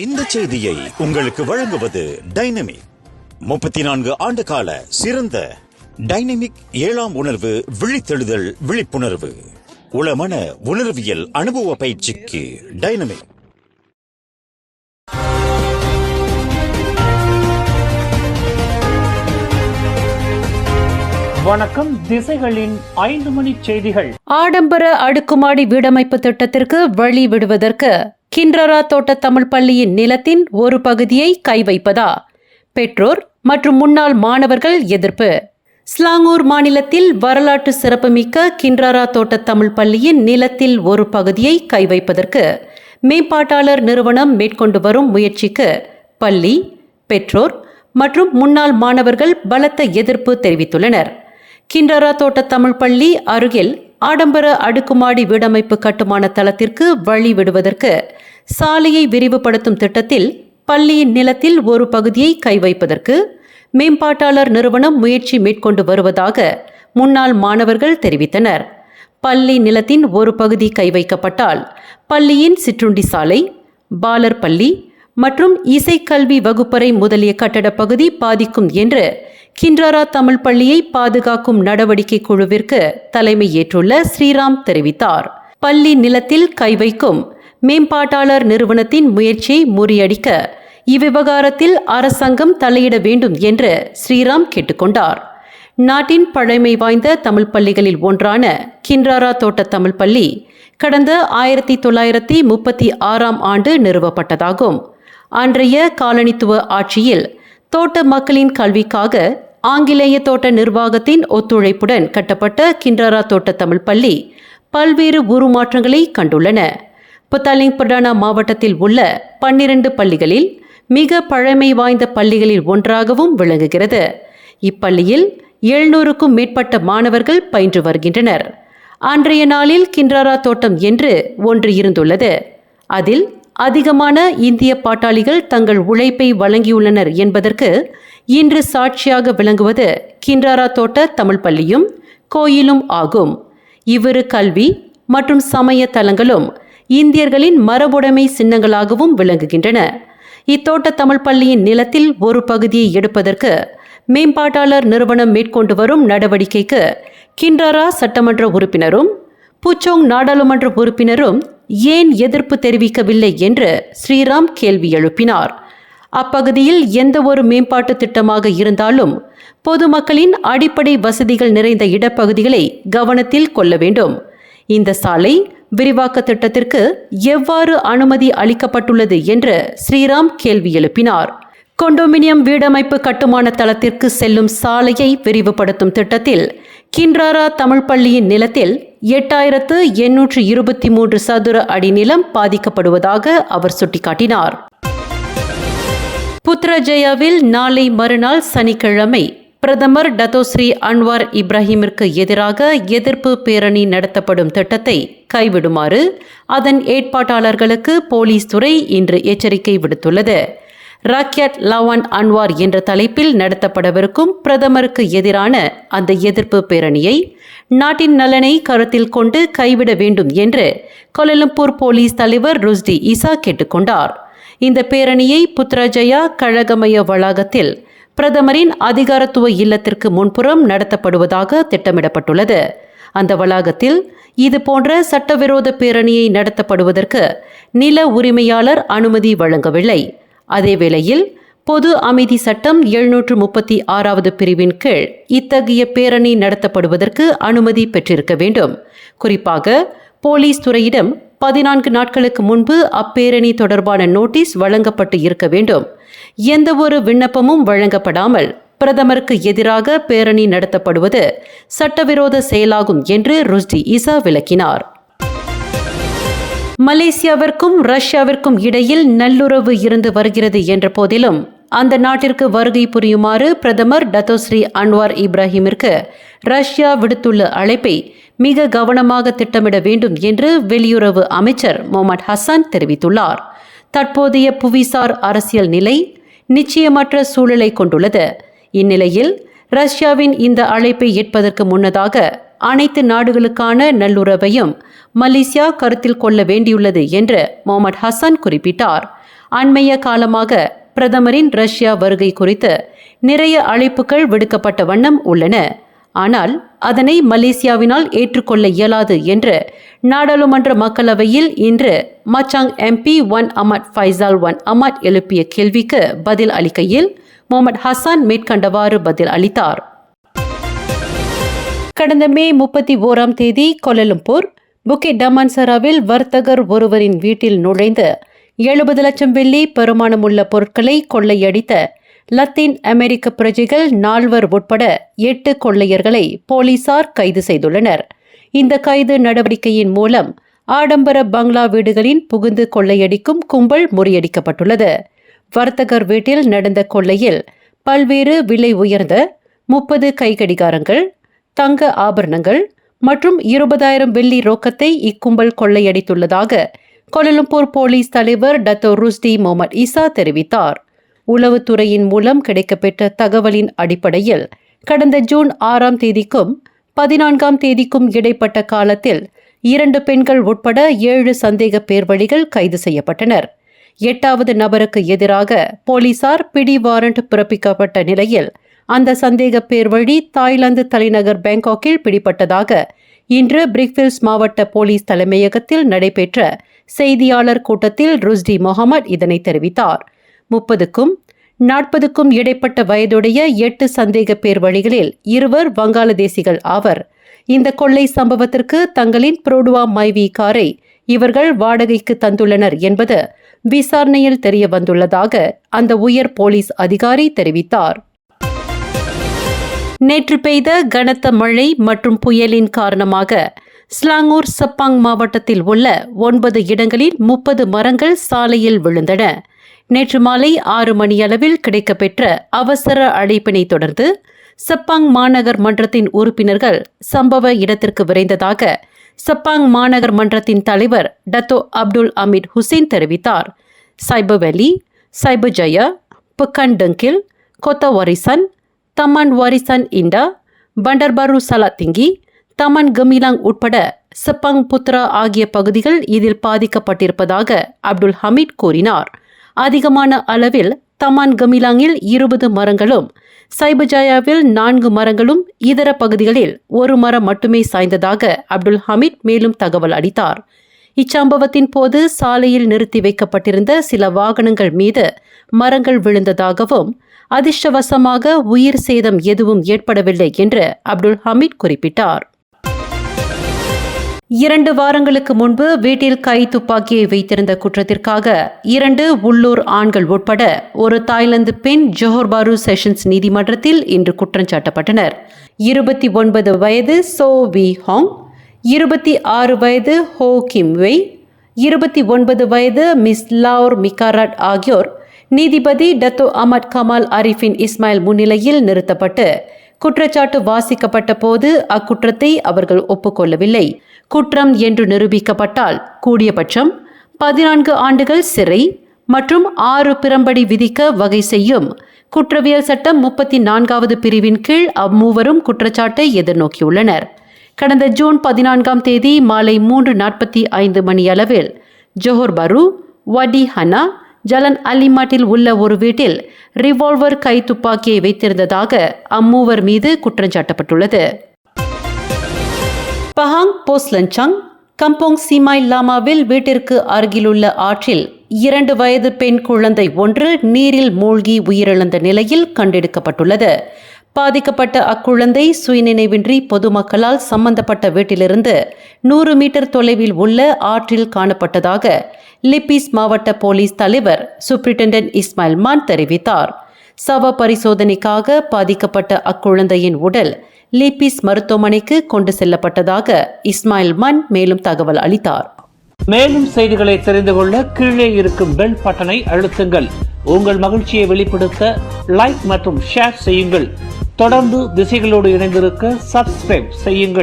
இந்த செய்தியை உங்களுக்கு வழங்குவது டைனமிக். 34 ஆண்டு கால சிறந்த டைனமிக் 7ஆம் உணர்வு விழித்தெழுதல் விழிப்புணர்வு உளமன உணர்வியல் அனுபவ பயிற்சிக்கு டைனமிக். வணக்கம். திசைகளின் 5 மணி செய்திகள். ஆடம்பர அடுக்குமாடி வீடமைப்பு திட்டத்திற்கு வழி விடுவதற்கு கின்றரா தோட்ட தமிழ் பள்ளியின் நிலத்தின் ஒரு பகுதியை கை வைப்பதா? பெற்றோர் மற்றும் முன்னாள் மாணவர்கள் எதிர்ப்பு. ஸ்லாங்கூர் மாநிலத்தில் வரலாற்று சிறப்புமிக்க கின்றரா தோட்ட தமிழ் பள்ளியின் நிலத்தில் ஒரு பகுதியை கை வைப்பதற்கு மேம்பாட்டாளர் நிறுவனம் மேற்கொண்டு வரும் முயற்சிக்கு பள்ளி, பெற்றோர் மற்றும் முன்னாள் மாணவர்கள் பலத்த எதிர்ப்பு தெரிவித்துள்ளனர். கின்றரா தோட்ட தமிழ் பள்ளி அருகில் ஆடம்பர அடுக்குமாடி வீடமைப்பு கட்டுமான தளத்திற்கு வழி விடுவதற்கு சாலையை விரிவுபடுத்தும் திட்டத்தில் பள்ளியின் நிலத்தில் ஒரு பகுதியை கை வைப்பதற்கு மேம்பாட்டாளர் நிறுவனம் முயற்சி மேற்கொண்டு வருவதாக முன்னாள் மாணவர்கள் தெரிவித்தனர். பள்ளி நிலத்தின் ஒரு பகுதி கை வைக்கப்பட்டால் பள்ளியின் சிற்றுண்டி சாலை, பாலர் பள்ளி மற்றும் இசைக்கல்வி வகுப்பறை முதலிய கட்டட பகுதி பாதிக்கும் என்று கின்றரா தமிழ் பள்ளியை பாதுகாக்கும் நடவடிக்கை குழுவிற்கு தலைமை ஏற்றுள்ள ஸ்ரீராம் தெரிவித்தார். பள்ளி நிலத்தில் கை வைக்கும் மேம்பாட்டாளர் நிறுவனத்தின் முயற்சியை முறியடிக்க இவ்விவகாரத்தில் அரசாங்கம் தலையிட வேண்டும் என்று ஸ்ரீராம் கேட்டுக்கொண்டார். நாட்டின் பழமை வாய்ந்த தமிழ் பள்ளிகளில் ஒன்றான கின்றரா தோட்ட தமிழ் பள்ளி கடந்த 1936ஆம் ஆண்டு நிறுவப்பட்டதாகும். அன்றைய காலனித்துவ ஆட்சியில் தோட்ட மக்களின் கல்விக்காக ஆங்கிலேய தோட்ட நிர்வாகத்தின் ஒத்துழைப்புடன் கட்டப்பட்ட கின்றரா தோட்ட தமிழ் பள்ளி பல்வேறு உருமாற்றங்களை கண்டுள்ளன. புத்தாலிங் பிரடானா மாவட்டத்தில் உள்ள 12 பள்ளிகளில் மிக பழமை வாய்ந்த பள்ளிகளில் ஒன்றாகவும் விளங்குகிறது. இப்பள்ளியில் 700க்கும் மேற்பட்ட மாணவர்கள் பயின்று வருகின்றனர். அன்றைய நாளில் கின்றரா தோட்டம் என்று ஒன்று இருந்துள்ளது. அதில் அதிகமான இந்திய பாட்டாளிகள் தங்கள் உழைப்பை வழங்கியுள்ளனர் என்பதற்கு இன்று சாட்சியாக விளங்குவது கின்றரா தோட்ட தமிழ் பள்ளியும் கோயிலும் ஆகும். இவ்விரு கல்வி மற்றும் சமய தலங்களும் இந்தியர்களின் மரபுடைமை சின்னங்களாகவும் விளங்குகின்றன. இத்தோட்ட தமிழ் பள்ளியின் நிலத்தில் ஒரு பகுதியை எடுப்பதற்கு மேம்பாட்டாளர் நிறுவனம் மேற்கொண்டு வரும் நடவடிக்கைக்கு கின்றரா சட்டமன்ற உறுப்பினரும் புச்சோங் நாடாளுமன்ற உறுப்பினரும் ஏன் எதிர்ப்பு தெரிவிக்கவில்லை என்று ஸ்ரீராம் கேள்வி எழுப்பினார். அப்பகுதியில் எந்த ஒரு மேம்பாட்டு திட்டமாக இருந்தாலும் பொதுமக்களின் அடிப்படை வசதிகள் நிறைந்த இடப்பகுதிகளை கவனத்தில் கொள்ள வேண்டும். இந்த சாலை விரிவாக்க திட்டத்திற்கு எவ்வாறு அனுமதி அளிக்கப்பட்டுள்ளது என்று ஸ்ரீராம் கேள்வி எழுப்பினார். கொண்டோமினியம் வீடமைப்பு கட்டுமான தளத்திற்கு செல்லும் சாலையை விரிவுபடுத்தும் திட்டத்தில் கின்றரா தமிழ் பள்ளியின் நிலத்தில் 8823 சதுர அடி நிலம் பாதிக்கப்படுவதாக அவர் சுட்டிக்காட்டினார். புத்ரஜயாவில் நாளை மறுநாள் சனிக்கிழமை பிரதமர் டத்தோஸ்ரீ அன்வார் இப்ராஹிமிற்கு எதிராக எதிர்ப்பு பேரணி நடத்தப்படும் திட்டத்தை கைவிடுமாறு அதன் ஏற்பாட்டாளர்களுக்கு போலீஸ் துறை இன்று எச்சரிக்கை விடுத்துள்ளது. ராக்யாட் லவான் அன்வார் என்ற தலைப்பில் நடத்தப்படவிருக்கும் பிரதமருக்கு எதிரான அந்த எதிர்ப்பு பேரணியை நாட்டின் நலனை கருத்தில் கொண்டு கைவிட வேண்டும் என்று கோலாலம்பூர் போலீஸ் தலைவர் ருஸ்டி ஈசா கேட்டுக்கொண்டார். இந்த பேரணியை புத்ராஜயா கழகமய வளாகத்தில் பிரதமரின் அதிகாரத்துவ இல்லத்திற்கு முன்புறம் நடத்தப்படுவதாக திட்டமிடப்பட்டுள்ளது. அந்த வளாகத்தில் இது போன்ற சட்டவிரோத பேரணியை நடத்தப்படுவதற்கு நில உரிமையாளர் அனுமதி வழங்கவில்லை. அதேவேளையில் பொது அமைதி சட்டம் 736வது பிரிவின் கீழ் இத்தகைய பேரணி நடத்தப்படுவதற்கு அனுமதி பெற்றிருக்க வேண்டும். குறிப்பாக போலீஸ் துறையிடம் 14 நாட்களுக்கு முன்பு அப்பேரணி தொடர்பான நோட்டீஸ் வழங்கப்பட்டு இருக்க வேண்டும். எந்த ஒரு விண்ணப்பமும் வழங்கப்படாமல் பிரதமருக்கு எதிராக பேரணி நடத்தப்படுவது சட்டவிரோத செயலாகும் என்று ருஸ்டி ஈசா விளக்கினார். மலேசியாவிற்கும் ரஷ்யாவிற்கும் இடையில் நல்லுறவு இருந்து வருகிறது என்ற போதிலும் அந்த நாட்டிற்கு வருகை புரியுமாறு பிரதமர் டத்தோஸ்ரீ அன்வார் இப்ராஹிமிற்கு ரஷ்யா விடுத்துள்ள அழைப்பை மிக கவனமாக திட்டமிட வேண்டும் என்று வெளியுறவு அமைச்சர் முகமது ஹசன் தெரிவித்துள்ளார். தற்போதைய புவிசார் அரசியல் நிலை நிச்சயமற்ற சூழலை கொண்டுள்ளது. இந்நிலையில் ரஷ்யாவின் இந்த அழைப்பை ஏற்பதற்கு முன்னதாக அனைத்து நாடுகளுக்கான நல்லுறவையும் மலேசியா கருத்தில் கொள்ள வேண்டியுள்ளது என்று முகமது ஹசன் குறிப்பிட்டார். அண்மைய காலமாக பிரதமரின் ரஷ்யா வருகை குறித்து நிறைய அழைப்புகள் விடுக்கப்பட்ட வண்ணம் உள்ளன. ஆனால் அதனை மலேசியாவினால் ஏற்றுக்கொள்ள இயலாது என்று நாடாளுமன்ற மக்களவையில் இன்று மச்சாங் MP ஒன் அமட் ஃபைசால் ஒன் அமட் எழுப்பிய கேள்விக்கு பதில் அளிக்கையில் முகமது ஹசான் மேற்கண்டவாறு பதில் அளித்தார். கடந்த மே 31ஆம் தேதி கோலாலம்பூர் புக்கிட் டமான்சராவில் வர்த்தகர் ஒருவரின் வீட்டில் நுழைந்து 70 லட்சம் வெள்ளி பெறுமானமுள்ள பொருட்களை கொள்ளையடித்த லத்தீன் அமெரிக்க பிரஜைகள் 4 உட்பட 8 கொள்ளையர்களை போலீசார் கைது செய்துள்ளனர். இந்த கைது நடவடிக்கையின் மூலம் ஆடம்பர பங்களா வீடுகளின் புகுந்து கொள்ளையடிக்கும் கும்பல் முறியடிக்கப்பட்டுள்ளது. வர்த்தகர் வீட்டில் நடந்த கொள்ளையில் பல்வேறு விலை உயர்ந்த 30 கைக்கடிகாரங்கள், தங்க ஆபரணங்கள் மற்றும் 20,000 வெள்ளி ரொக்கத்தை இக்கும்பல் கொள்ளையடித்துள்ளதாக கோலாலம்பூர் போலீஸ் தலைவர் டத்தோ ருஸ்டி முகமது ஈசா தெரிவித்தார். உளவுத்துறையின் மூலம் கிடைக்கப்பெற்ற தகவலின் அடிப்படையில் கடந்த ஜூன் 6ஆம் தேதிக்கும் 14ஆம் தேதிக்கும் இடைப்பட்ட காலத்தில் 2 பெண்கள் உட்பட 7 சந்தேக பேர்வழிகள் கைது செய்யப்பட்டனர். 8வது நபருக்கு எதிராக போலீசார் பிடி வாரண்ட் பிறப்பிக்கப்பட்ட நிலையில் அந்த சந்தேக பேர்வழி தாய்லாந்து தலைநகர் பேங்காக்கில் பிடிபட்டதாக இன்று பிரிக்ஃபீல்ட்ஸ் மாவட்ட போலீஸ் தலைமையகத்தில் நடைபெற்ற செய்தியாளர் கூட்டத்தில் ருஸ்டி முகமது இதனை தெரிவித்தார். 30க்கும் 40க்கும் இடைப்பட்ட வயதுடைய 8 சந்தேக பேர்வழிகளில் 2 வங்காளதேசிகள் ஆவர். இந்த கொள்ளை சம்பவத்திற்கு தங்களின் புரோடுவா மைவி காரை இவர்கள் வாடகைக்கு தந்துள்ளனர் என்பது விசாரணையில் தெரிய வந்துள்ளதாக அந்த உயர் போலீஸ் அதிகாரி தெரிவித்தார். நேற்று பெய்த கனத்த மழை மற்றும் புயலின் காரணமாக ஸ்லாங்கூர் சப்பாங் மாவட்டத்தில் உள்ள 9 இடங்களில் 30 மரங்கள் சாலையில் விழுந்தன. நேற்று மாலை 6 மணியளவில் கிடைக்கப்பெற்ற அவசர அழைப்பினை தொடர்ந்து சப்பாங் மாநகர் மன்றத்தின் உறுப்பினர்கள் சம்பவ இடத்திற்கு விரைந்ததாக சப்பாங் மாநகர் மன்றத்தின் தலைவர் டத்தோ அப்துல் அமீத் ஹுசேன் தெரிவித்தார். சைபர் வேலி, சைபர் ஜயா, புக்கன் டங்கில், கொத்த வாரிசன், தமன் வாரிசன் இண்டா, பண்டர்பாரு சலாத்திங்கி, தமன் கமிலாங் உட்பட சப்பாங் புத்ரா ஆகிய பகுதிகள் இதில் பாதிக்கப்பட்டிருப்பதாக அப்துல் ஹமீத் கூறினார். அதிகமான அளவில் தமான் கமிலாங்கில் 20 மரங்களும், சைபஜாயாவில் 4 மரங்களும், இதர பகுதிகளில் 1 மரம் மட்டுமே சாய்ந்ததாக அப்துல் ஹமீத் மேலும் தகவல் அளித்தார். இச்சம்பவத்தின் போது சாலையில் நிறுத்தி வைக்கப்பட்டிருந்த சில வாகனங்கள் மீது மரங்கள் விழுந்ததாகவும் அதிர்ஷ்டவசமாக உயிர் சேதம் எதுவும் ஏற்படவில்லை என்று அப்துல் ஹமீத் குறிப்பிட்டார். 2 வாரங்களுக்கு முன்பு வீட்டில் கை துப்பாக்கியை வைத்திருந்த குற்றத்திற்காக 2 உள்ளூர் ஆண்கள் உட்பட ஒரு தாய்லாந்து பெண் ஜோஹர் பாரு செஷன்ஸ் நீதிமன்றத்தில் இன்று குற்றம் சாட்டப்பட்டனர். 29 வயது சோ வி ஹாங், 26 வயது ஹோ கிம் வெய், 29 வயது மிஸ் லார் மிகாராட் ஆகியோர் நீதிபதி டத்தோ அமட் கமால் அரிஃபின் இஸ்மாயில் முன்னிலையில் நிறுத்தப்பட்டு குற்றச்சாட்டு வாசிக்கப்பட்ட போது அக்குற்றத்தை அவர்கள் ஒப்புக்கொள்ளவில்லை. குற்றம் என்று நிரூபிக்கப்பட்டால் கூடியபட்சம் 14 ஆண்டுகள் சிறை மற்றும் 6 பிரம்படி விதிக்க வகை செய்யும் குற்றவியல் சட்டம் 34வது பிரிவின் கீழ் அம்மூவரும் குற்றச்சாட்டை எதிர்நோக்கியுள்ளனர். கடந்த ஜூன் 14ஆம் தேதி மாலை 3:45 மணியளவில் ஜோஹர் பாரு, வடி ஹனா, ஜலன் அலிமாட்டில் உள்ள ஒரு வீட்டில் ரிவால்வர் கை துப்பாக்கியை வைத்திருந்ததாக அம்மூவர் மீது குற்றஞ்சாட்டப்பட்டுள்ளது. பஹாங் போஸ்லன்சாங் கம்போங் சீமாய் லாமாவில் வீட்டிற்கு அருகிலுள்ள ஆற்றில் 2 வயது பெண் குழந்தை ஒன்று நீரில் மூழ்கி உயிரிழந்த நிலையில் கண்டெடுக்கப்பட்டுள்ளது. பாதிக்கப்பட்ட அக்குழந்தை சுயநினைவின்றி பொதுமக்களால் சம்பந்தப்பட்ட வீட்டிலிருந்து 100 மீட்டர் தொலைவில் உள்ள ஆற்றில் காணப்பட்டதாக லிப்பிஸ் மாவட்ட போலீஸ் தலைவர் சூப்பரிண்டென்டென்ட் இஸ்மாயில் மான் தெரிவித்தார். சவ பரிசோதனைக்காக பாதிக்கப்பட்ட அக்குழந்தையின் உடல் லிப்பிஸ் மருத்துவமனைக்கு கொண்டு செல்லப்பட்டதாக இஸ்மாயில் மான் மேலும் தகவல் அளித்தார். மேலும் செய்திகளை தெரிந்து கொள்ள கீழே இருக்கும் பெல் பட்டனை அழுத்துங்கள். உங்கள் மகிழ்ச்சியை வெளிப்படுத்த லைக் மற்றும் ஷேர் செய்யுங்கள். தொடர்ந்து திசைகளோடு இணைந்திருக்க சப்ஸ்கிரைப் செய்யுங்கள்.